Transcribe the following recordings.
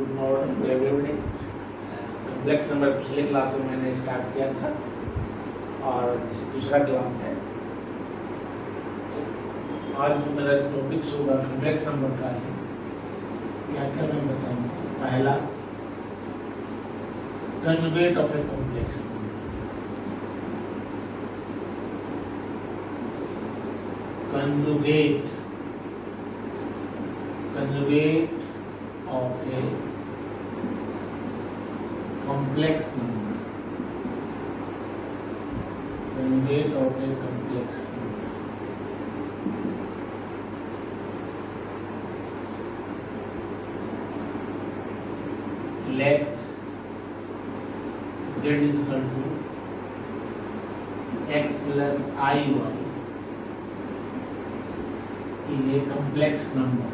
Good morning everybody. Complex number पिछले class में मैंने स्टार्ट किया था और दूसरा क्लास है। आज जो मेरा टॉपिक होगा कॉम्प्लेक्स नंबर का है। क्या क्या मैं बताऊंगा। पहला, conjugate of a complex number. Conjugate of a complex number. Conjugate of a complex number. Let z is equal to x plus iy is a complex number.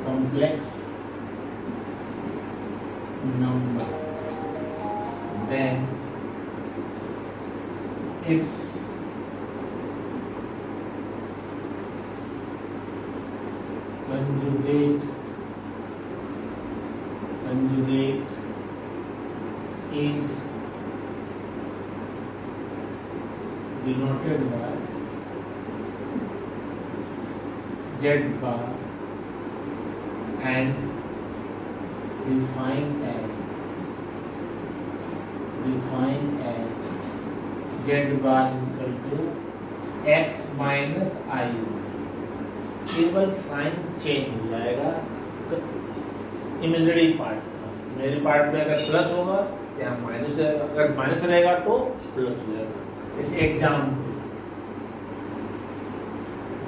Complex number, then its conjugate is denoted by z bar and defined as z bar is equal to x minus I। केवल sign change हो जाएगा imaginary part में। अगर plus होगा तो यहाँ minus रहेगा, अगर माइनस रहेगा तो प्लस हो जाएगा। इस example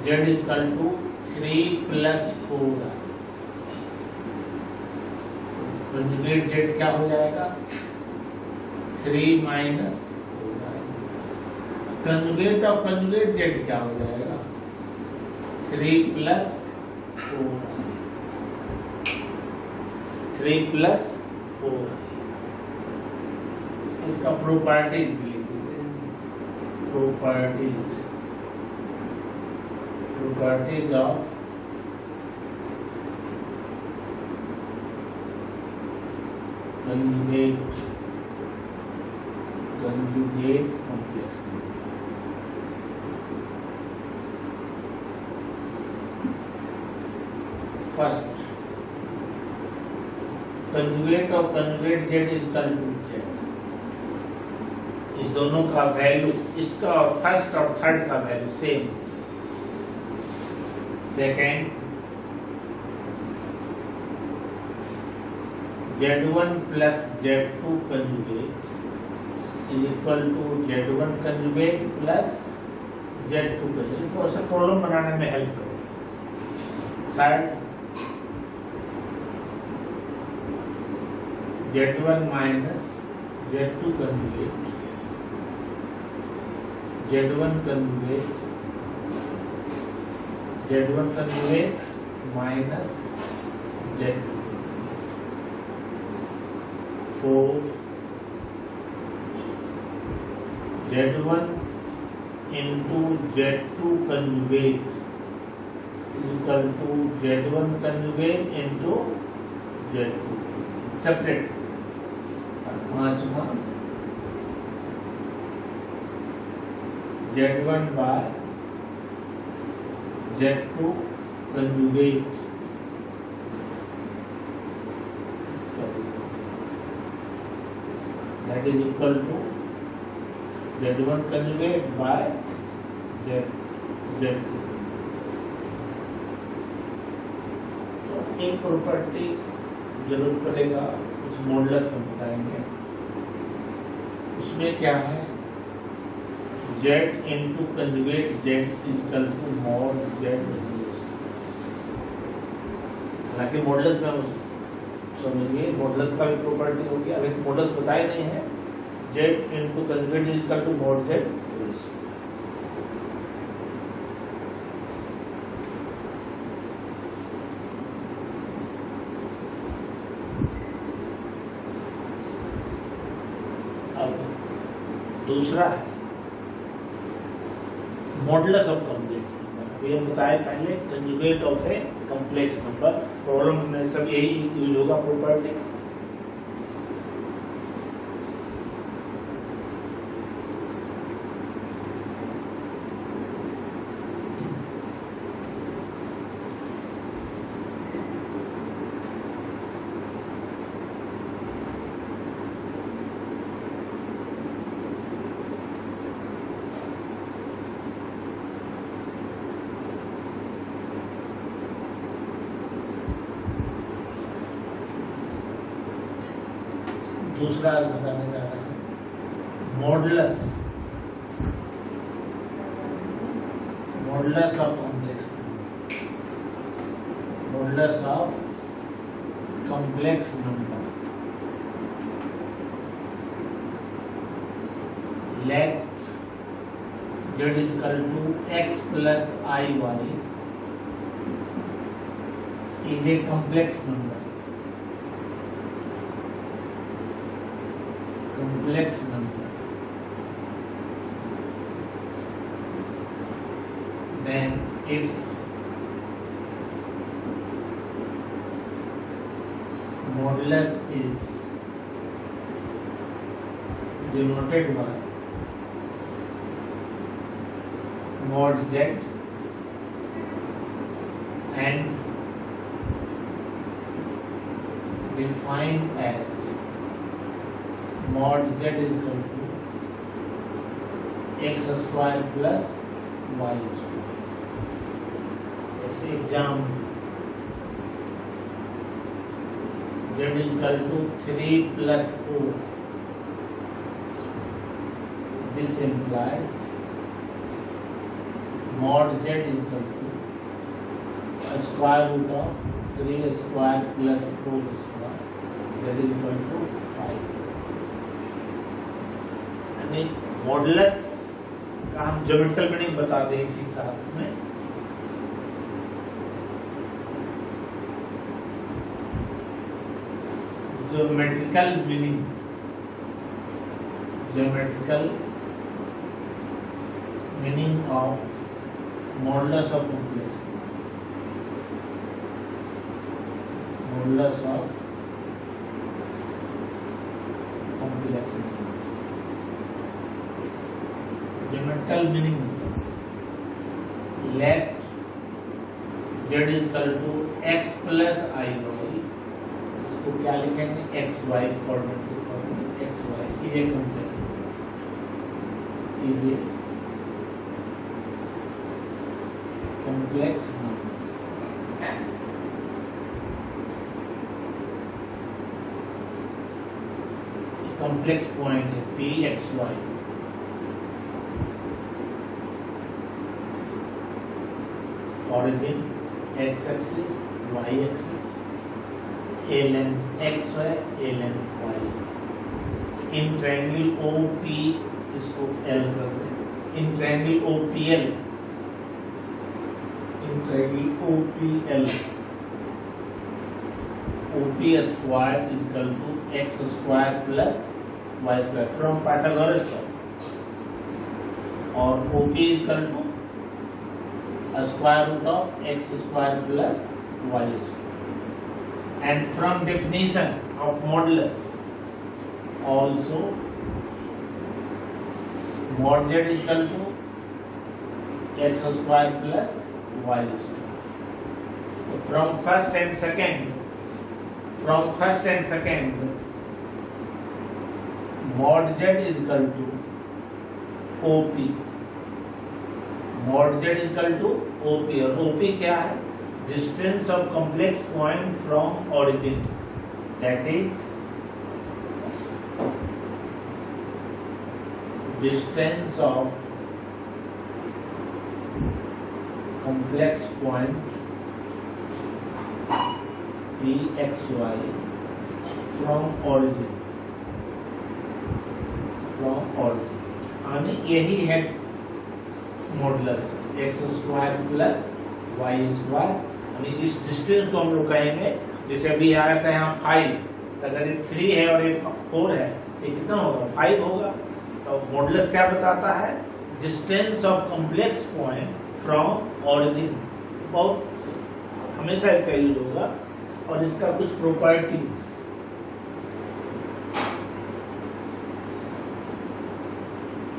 z is equal to 3 plus 4। Conjugate z क्या हो जाएगा? 3 minus 4। Conjugate of conjugate z क्या हो जाएगा? 3 प्लस 4। 3 प्लस 4। इसका प्रॉपर्टीज भी लिख देते हैं। Properties of conjugate complex number। First, conjugate of conjugate z is equal to z। इस दोनों का वैल्यू, इसका और फर्स्ट और थर्ड का value same. Second, z1 plus z2 conjugate is equal to z1 conjugate plus z2 conjugate। तो ऐसा problem बनाने में हेल्प करो। Third, z1 minus z2 conjugate minus z2। 4 z1 into z2 conjugate is equal to z1 conjugate into z2 separate। पांचवा, z1 by z2 conjugate that is equal to z1 conjugate by z2। तो एक property जरूर पड़ेगा, कुछ modulus हम बताएंगे। उसमें क्या है? z into conjugate z is equal to mod z। हालांकि मॉडुलस में हम समझिए, मॉडुलस का भी प्रॉपर्टी हो गया। अभी मॉडुलस बताए नहीं है। z into conjugate is equal to mod z। अब दूसरा है मॉडुलस ऑफ कॉम्प्लेक्स नंबर। तो ये बताया पहले conjugate of a complex number, problem में सब यही यूज होगा प्रॉपर्टी। दूसरा बताने जा रहे हैं modulus of complex, modulus of complex number. Let z is equal to x plus iy is a complex number, complex number, then its modulus is denoted by mod z and defined as mod z is equal to x square plus y square. जैसे exam z is equal to 3 plus 4. This implies mod z is equal to a square root of 3 square plus 4 square, that is equal to 5. यानी modulus का हम geometrical meaning बताते हैं इसी साथ में। Geometrical meaning of modulus of complex, modulus of complex, geometrical meaning, let z is equal to x plus iy, इसको क्या लिखेंगे x y coordinate x y is a complex, is a complex number. Complex point है p x y, origin x axis, y axis, a length x y, a length y. In triangle OP इसको L कर दें, in triangle OPL, triangle OPL, OP square is equal to x square plus y square from Pythagoras और OP is equal to a square root of x square plus y square, and from definition of modulus also mod z is equal to x square plus y square. From first and second, mod z is equal to OP, mod z is equal to OP, और OP क्या है? Distance of complex point from origin, that is distance of complex point pxy from origin, यानी यही है modulus x square plus y square, यानी इस distance को हम लोग कहेंगे, जैसे अभी आया था यहाँ 5, अगर ये 3 है और ये 4 है, ये कितना होगा? 5 होगा। तो मॉडुलस क्या बताता है? Distance of complex point from origin, बहुत हमेशा इसका यूज होगा। और इसका कुछ property,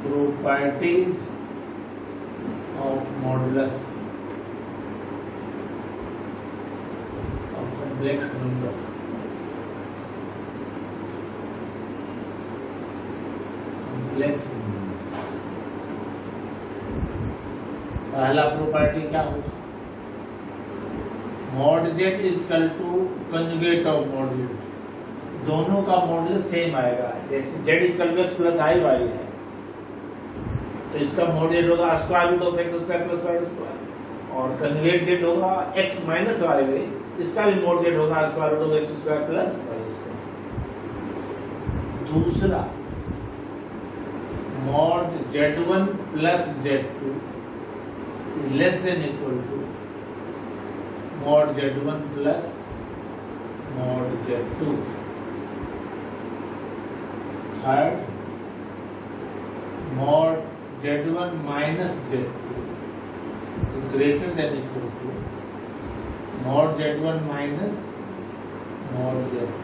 properties of modulus of complex number। complex number पहला प्रॉपर्टी क्या होगा? Mod z is equal to conjugate of module, दोनों का मॉडुलस सेम आएगा। जैसे z is equal to x plus i y है, तो इसका मॉड्यूल होगा square root of x square plus y square, और कंजुगेट जेड होगा एक्स माइनस वाई वाई, इसका भी मॉड्यूल होगा square root of x square plus y square. दूसरा, mod z1 plus z2 is less than equal to mod z1 plus mod z2। Third, mod z1 minus z2 is greater than equal to mod z1 minus mod z2।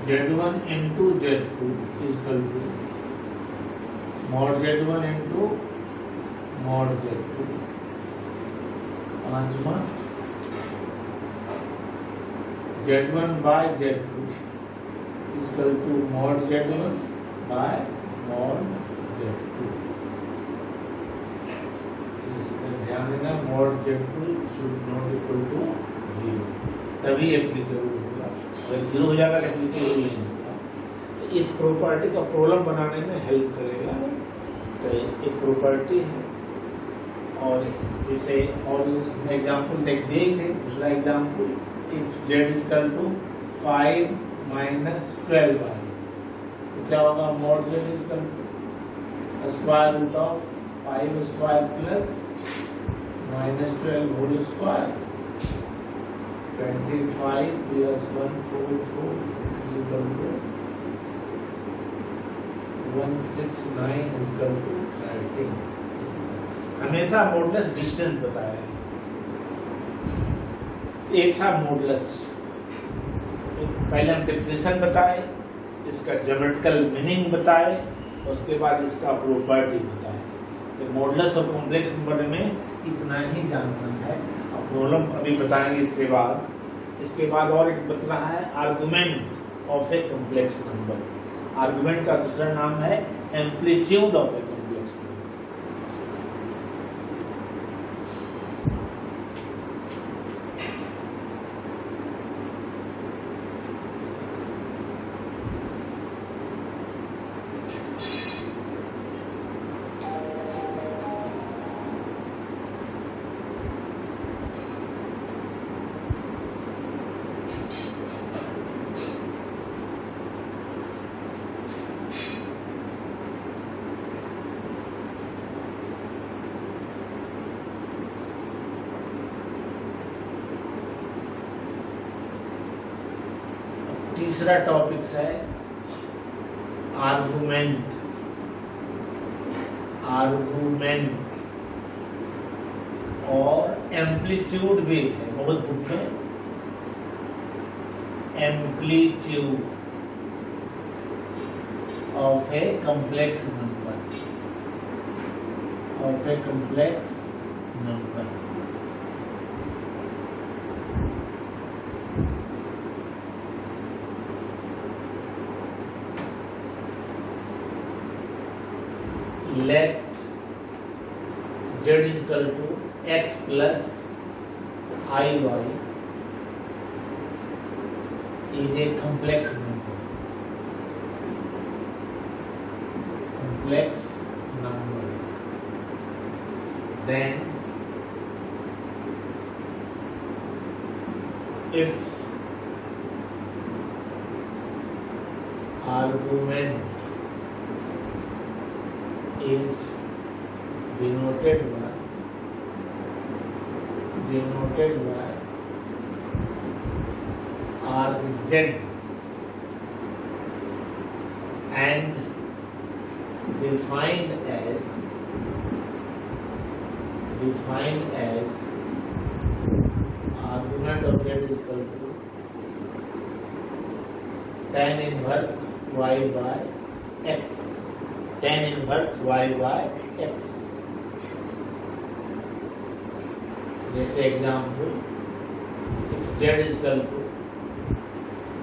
z1 into z2 is equal to mod z1 into mod z2। पांचवा, z1 by z2 is equal to mod z1 by mod z2। ध्यान देना, mod z2 should not equal to 0, तभी applicable होगा। अगर 0 हो जाएगा तो applicable नहीं होगा। तो इस प्रॉपर्टी का प्रॉब्लम बनाने में हेल्प करेगा। तो एक प्रॉपर्टी है, और जैसे और एग्जाम्पल देख दिए थे। दूसरा example, if z is equal to 5 minus 12y, तो क्या होगा? mod z is equal to square root of 5 square plus minus 12 whole square, 25 plus 144 is equal to 169 is equal to 13। हमेशा मॉडुलस डिस्टेंस बताया है। एक था मॉडुलस, पहले हम डेफिनेशन बताए, इसका ज्योमेट्रिकल मीनिंग बताए, उसके बाद इसका प्रॉपर्टी बताए। तो मॉडुलस और कॉम्प्लेक्स नंबर में इतना ही जानना है। अब प्रॉब्लम अभी बताएंगे इसके बाद। इसके बाद और एक बता रहा है argument of a complex number. Argument का दूसरा नाम है amplitude of a complex number. तीसरा टॉपिक है आर्गुमेंट। आर्गुमेंट और एम्पलीट्यूड भी है बहुत बुक में। Amplitude of a complex number, of a complex number. Let z is equal to x plus iy is a complex number. Complex number. Then its argument is denoted by argz and defined as argument of z is equal to tan inverse y by x. Tan inverse y by x. जैसे example, z is equal to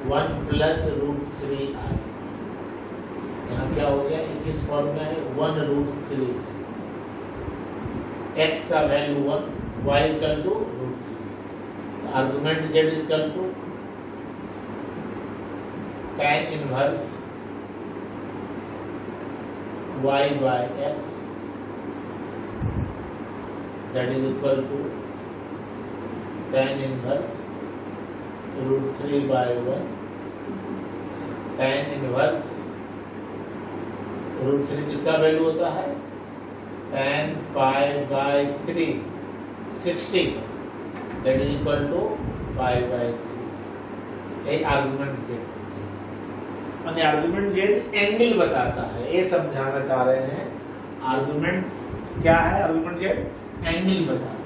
1 plus √3i. यहाँ क्या हो गया, किस form में है, 1√3. x का value 1, y is equal to √3. Argument z is equal to tan inverse y by x, that is equal to tan inverse √3 by 1. tan inverse √3 किसका value होता है, tan pi by 3, 60, that is equal to pi by 3. ये argument z, और argument z angle बताता है, ये समझाना चाह रहे हैं. आर्गुमेंट क्या है, आर्गुमेंट z एंगल बताता है.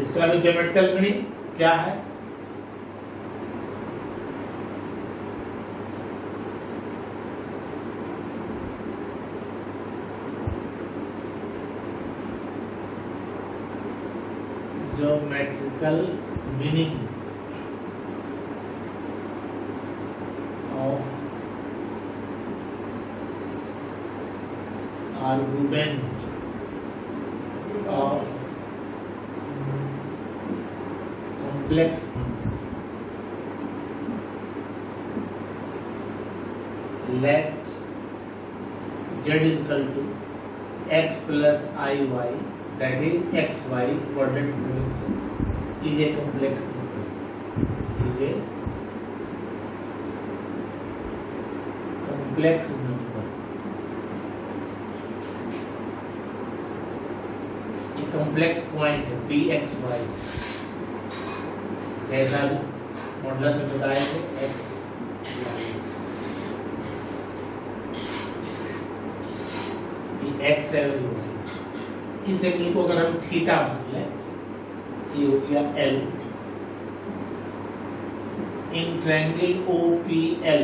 इसका भी ज्योमेट्रिकल मीनिंग क्या है, geometrical meaning of argument of complex let z is equal to x plus iy, that is xy coordinate is a complex number. Is a complex number. A complex point pxy, जैसा modulus में बताए थे x, x है, इस angle को अगर हम theta मान लें, ये हो गया L in triangle OPL,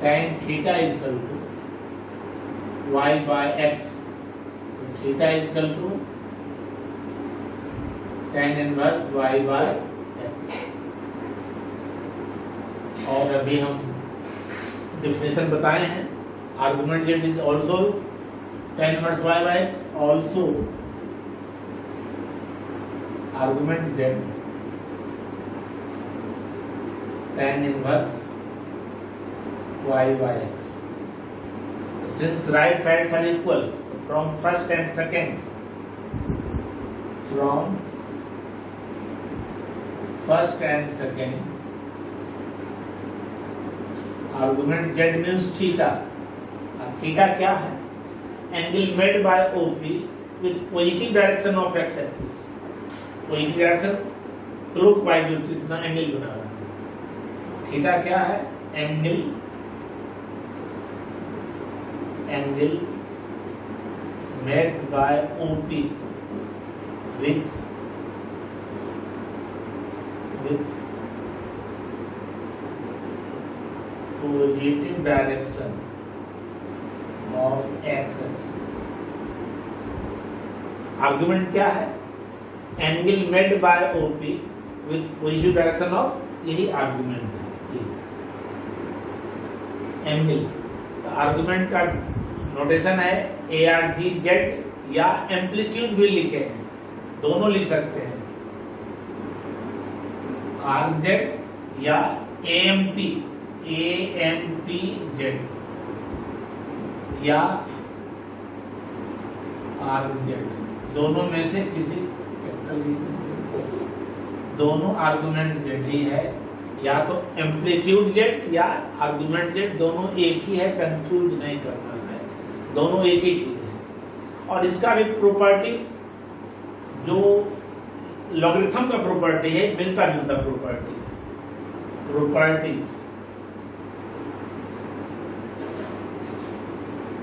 tan theta is equal to y by x, तो theta is equal to tan inverse y by x. और अभी हम डिफिनेशन बताए हैं, argument z is also tan inverse y by x, also argument z tan inverse y by x. Since right sides are equal, from first and second, argument z means theta. Theta क्या है, angle made by OP with positive direction of x axis. Positive direction clockwise इतना angle बना रहा है. Theta क्या है, angle made by OP with positive direction of x axis. Argument क्या है, angle made by OP with positive direction of, यही argument है. एंगल तो आर्गुमेंट का नोटेशन है ARGZ, या एम्पलीट्यूड भी लिखे हैं, दोनों लिख सकते हैं, RZ या AMPZ या RZ, दोनों में से किसी दोनों आर्गुमेंट Z ही है, या तो एम्पलीट्यूड Z या आर्गुमेंट Z, दोनों एक ही है, कंफ्यूज नहीं करना है. दोनों एक ही चीज है। और इसका भी प्रॉपर्टी जो लॉगरिथम का प्रॉपर्टी है, मिलता जुलता प्रॉपर्टी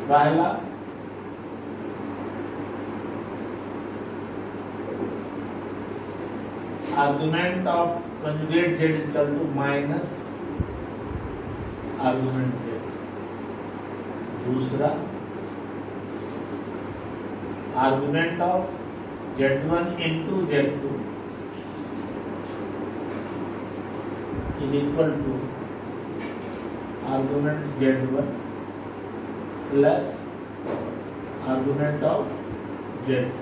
पहला argument of conjugate z equal to minus argument z। दूसरा argument of z1 into z2 is equal to argument z1 plus argument of z2।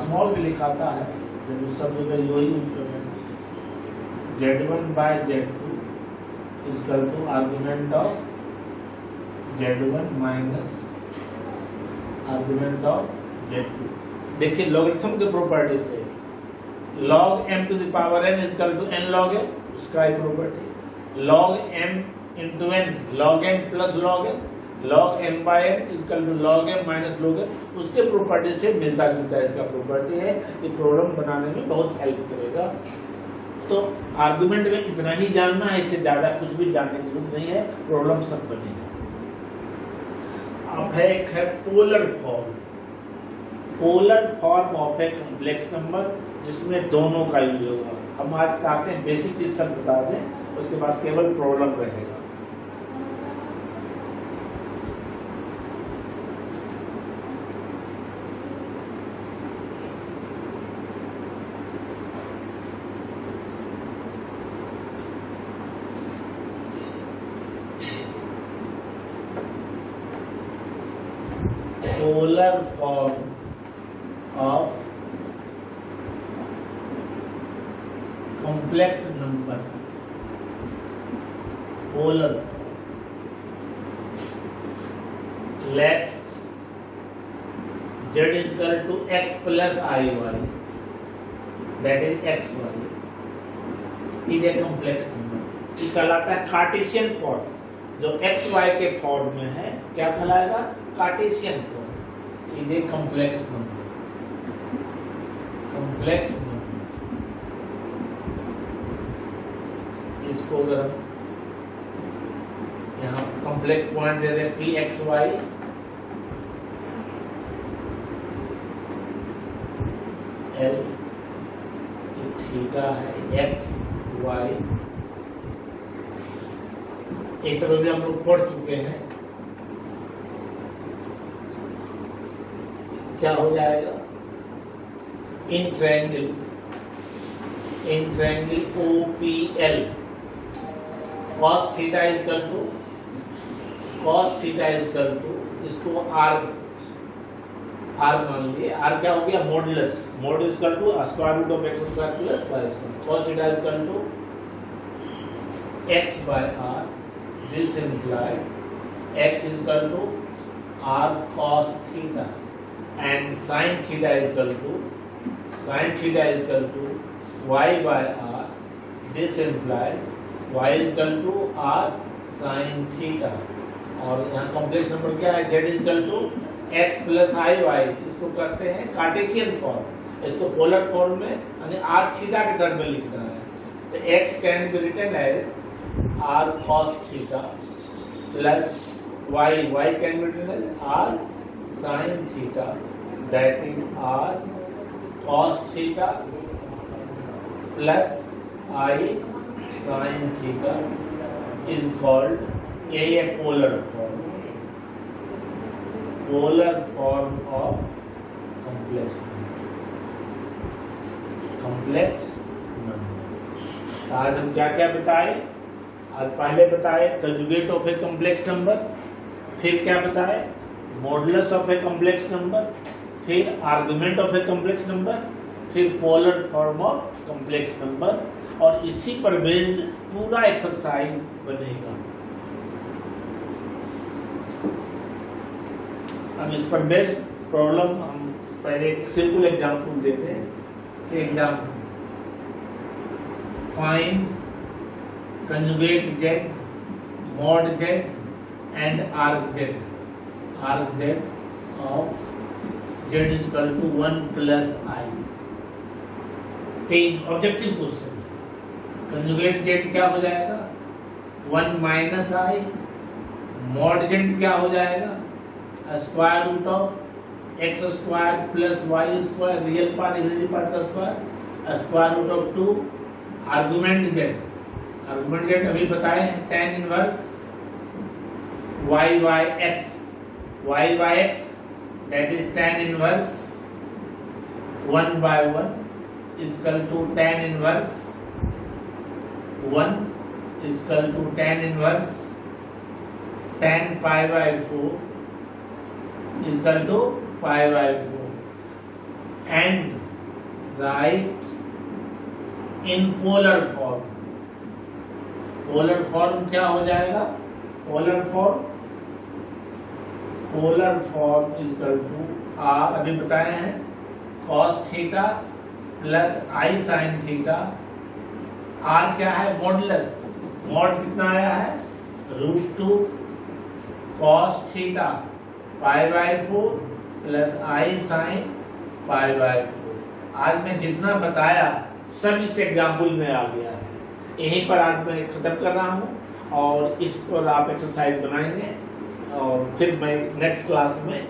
Small भी लिखाता है, लेकिन सब जगह यही implement z1 by z2 equal to argument of z1 minus argument of z2। देखिए logarithm के प्रॉपर्टी से log m to the power n equal to n log n, उसका एक property log m into n log n plus log n log n by n equal to log m minus log n, उसके property से मिलता जुलता इसका property है। ये problem बनाने में बहुत हेल्प करेगा। तो आर्गुमेंट में इतना ही जानना है, इससे ज्यादा कुछ भी जानने की जरूरत नहीं है, प्रॉब्लम सब बनेगा। अब है एक है polar form of a complex number जिसमें दोनों का यूज होगा। हम आज चाहते हैं बेसिक चीज सब बता दें, उसके बाद केवल प्रॉब्लम रहेगा। polar form of complex number, polar, let z is equal to x plus iy, that is xy, is a complex number। ये कहलाता है कार्टेशियन फॉर्म। जो एक्स वाई के फॉर्म में है क्या कहलाएगा? Cartesian form. Is a complex number, complex number. इसको अगर यहाँ कॉम्प्लेक्स पॉइंट दे दें P x y L, theta है एक्स वाई, एक सब भी हम लोग पढ़ चुके हैं। क्या हो जाएगा? In triangle OPL cos theta is equal to इसको r मान लीजिए। r क्या हो गया? Modulus, mod is equal to square root of x square plus y square. cos theta is equal to x by r। This implies x is equal to r cos theta and sin theta is equal to y by r। This implies y is equal to r sin theta। और यहाँ complex number क्या है? z is equal to x plus iy। इसको करते हैं Cartesian form, इसको polar form में यानी r थीटा के टर्म में लिखना है। तो x can be written as r cos theta plus y can be written as r sin theta, that is r cos theta plus I sin theta is called a polar form of complex number। आज हम क्या क्या बताए? आज पहले बताए conjugate of a complex number, फिर क्या बताए? Modulus of a complex number, फिर argument of a complex number, फिर polar form of complex number. और इसी पर बेस्ड पूरा एक्सरसाइज बनेगा। अब इस पर बेस्ड प्रॉब्लम हम पहले एक सिंपल एग्जाम्पल देते हैं। Example find conjugate z, mod z and arc z. Arc z of z is equal to 1 plus I. 3 objective question. Conjugate z क्या हो जाएगा? 1 माइनस आई। मॉड z क्या हो जाएगा? Square root of x square plus y square, real part imaginary part का square, square root of 2 argument z। Argument z अभी बताए हैं, tan inverse y by x that is tan inverse 1 by 1 is equal to tan inverse 1 is equal to tan inverse tan pi by 4 is equal to pi by 4 and write in polar form। Polar form क्या हो जाएगा? Polar form is equal to r, अभी बताए हैं, cos theta plus i sine theta. R क्या है? Modulus. Mod कितना आया है? √2 cos theta pi by 4 plus i sine pi by 4। आज मैं जितना बताया सब इस एग्जाम्पल में आ गया है। यहीं पर आज मैं खत्म कर रहा हूँ और इस पर आप एक्सरसाइज बनाएंगे और फिर मैं नेक्स्ट क्लास में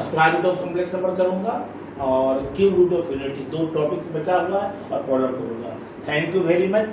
square root of complex number करूँगा और cube root of unity, 2 topics बचा हुआ है और फॉलो करूँगा। Thank you very much.